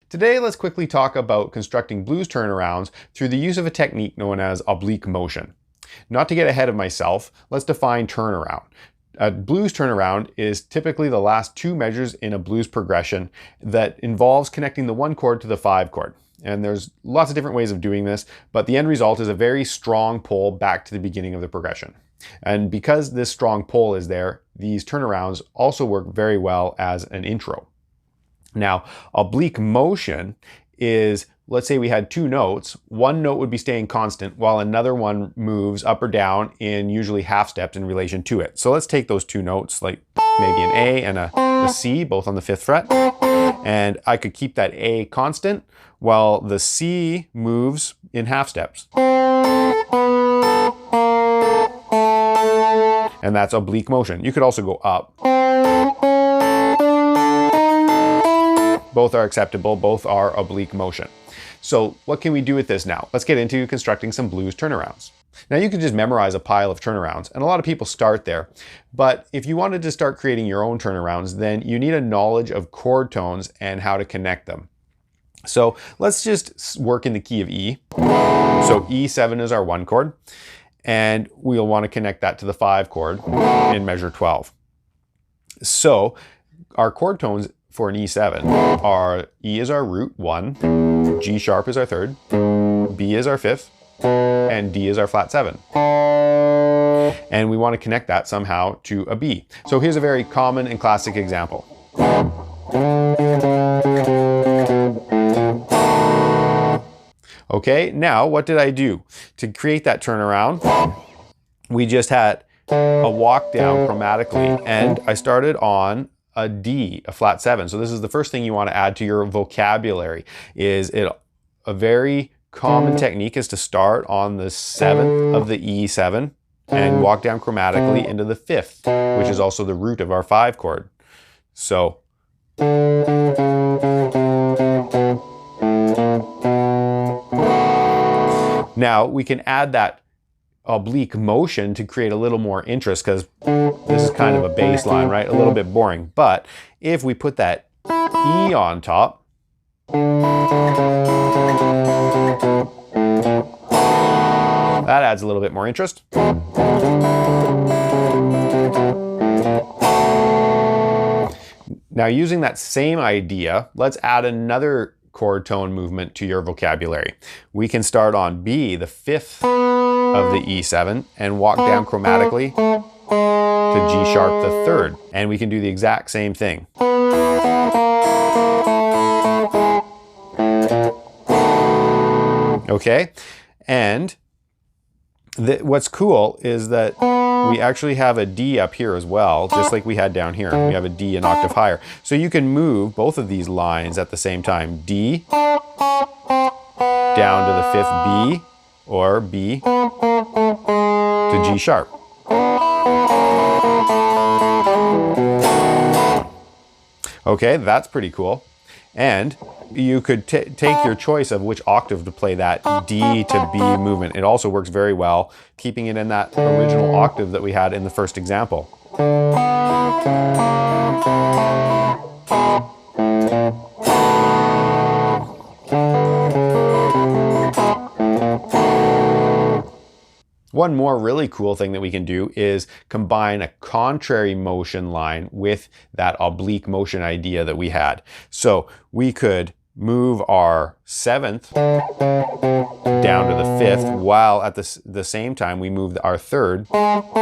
Today, let's quickly talk about constructing blues turnarounds through the use of a technique known as oblique motion. Not to get ahead of myself, let's define turnaround. A blues turnaround is typically the last two measures in a blues progression that involves connecting the 1 chord to the 5 chord. And there's lots of different ways of doing this, but the end result is a very strong pull back to the beginning of the progression. And because this strong pull is there, these turnarounds also work very well as an intro. Now, oblique motion is, let's say we had two notes, one note would be staying constant while another one moves up or down in usually half steps in relation to it. So let's take those two notes, like maybe an A and a C, both on the 5th fret. And I could keep that A constant while the C moves in half steps. And that's oblique motion. You could also go up. Both are acceptable, both are oblique motion. So what can we do with this now? Let's get into constructing some blues turnarounds. Now you can just memorize a pile of turnarounds, and a lot of people start there. But if you wanted to start creating your own turnarounds, then you need a knowledge of chord tones and how to connect them. So let's just work in the key of E. So E7 is our 1 chord, and we'll want to connect that to the 5 chord in measure 12. So our chord tones for an E7 are E is our root 1, G sharp is our 3rd, B is our 5th, and D is our flat 7. And we want to connect that somehow to a B. So here's a very common and classic example. Okay, now what did I do? To create that turnaround, we just had a walk down chromatically, and I started on a D, a flat 7. So this is the first thing you want to add to your vocabulary. A very common technique is to start on the 7th of the E7 and walk down chromatically into the 5th, which is also the root of our 5 chord. So now we can add that oblique motion to create a little more interest, because this is kind of a bass line, right? A little bit boring. But if we put that E on top, that adds a little bit more interest. Now, using that same idea, let's add another chord tone movement to your vocabulary. We can start on B, the 5th of the E7, and walk down chromatically to G sharp, the 3rd. And we can do the exact same thing. Okay, and what's cool is that we actually have a D up here as well, just like we had down here. We have a D an octave higher. So you can move both of these lines at the same time. D down to the 5th B, or B to G sharp. Okay, that's pretty cool. And you could take your choice of which octave to play that D to B movement. It also works very well, keeping it in that original octave that we had in the first example. One more really cool thing that we can do is combine a contrary motion line with that oblique motion idea that we had. So we could move our 7th down to the 5th, while at the same time we move our 3rd up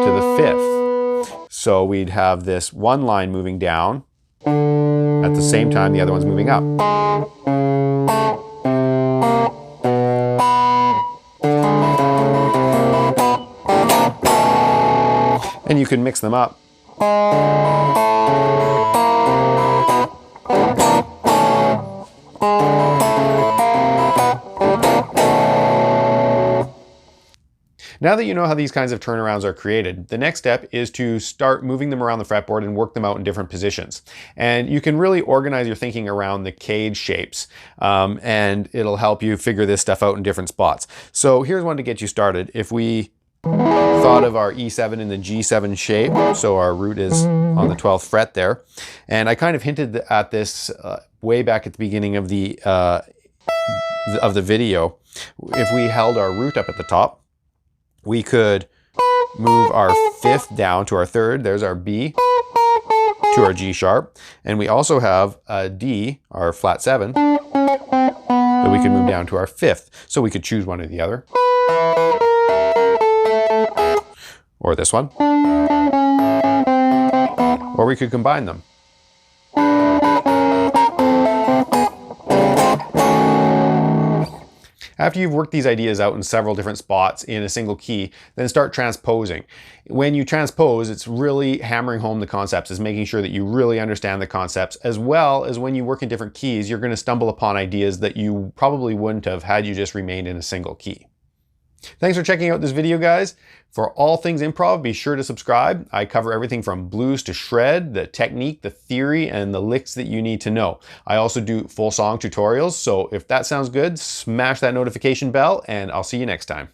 to the 5th. So we'd have this one line moving down at the same time the other one's moving up. And you can mix them up. Now that you know how these kinds of turnarounds are created, the next step is to start moving them around the fretboard and work them out in different positions. And you can really organize your thinking around the cage shapes, and it'll help you figure this stuff out in different spots. So here's one to get you started. If we thought of our E7 in the G7 shape, so our root is on the 12th fret there, and I kind of hinted at this way back at the beginning of the video, if we held our root up at the top, we could move our fifth down to our third. There's our B to our G sharp. And we also have a D, our flat 7, that we can move down to our fifth. So we could choose one or the other. Or this one. Or we could combine them. After you've worked these ideas out in several different spots in a single key, then start transposing. When you transpose, it's really hammering home the concepts. It's making sure that you really understand the concepts, as well as when you work in different keys, you're going to stumble upon ideas that you probably wouldn't have had you just remained in a single key. Thanks for checking out this video, guys. For all things improv, be sure to subscribe. I cover everything from blues to shred, the technique, the theory, and the licks that you need to know. I also do full song tutorials, so if that sounds good, smash that notification bell, and I'll see you next time.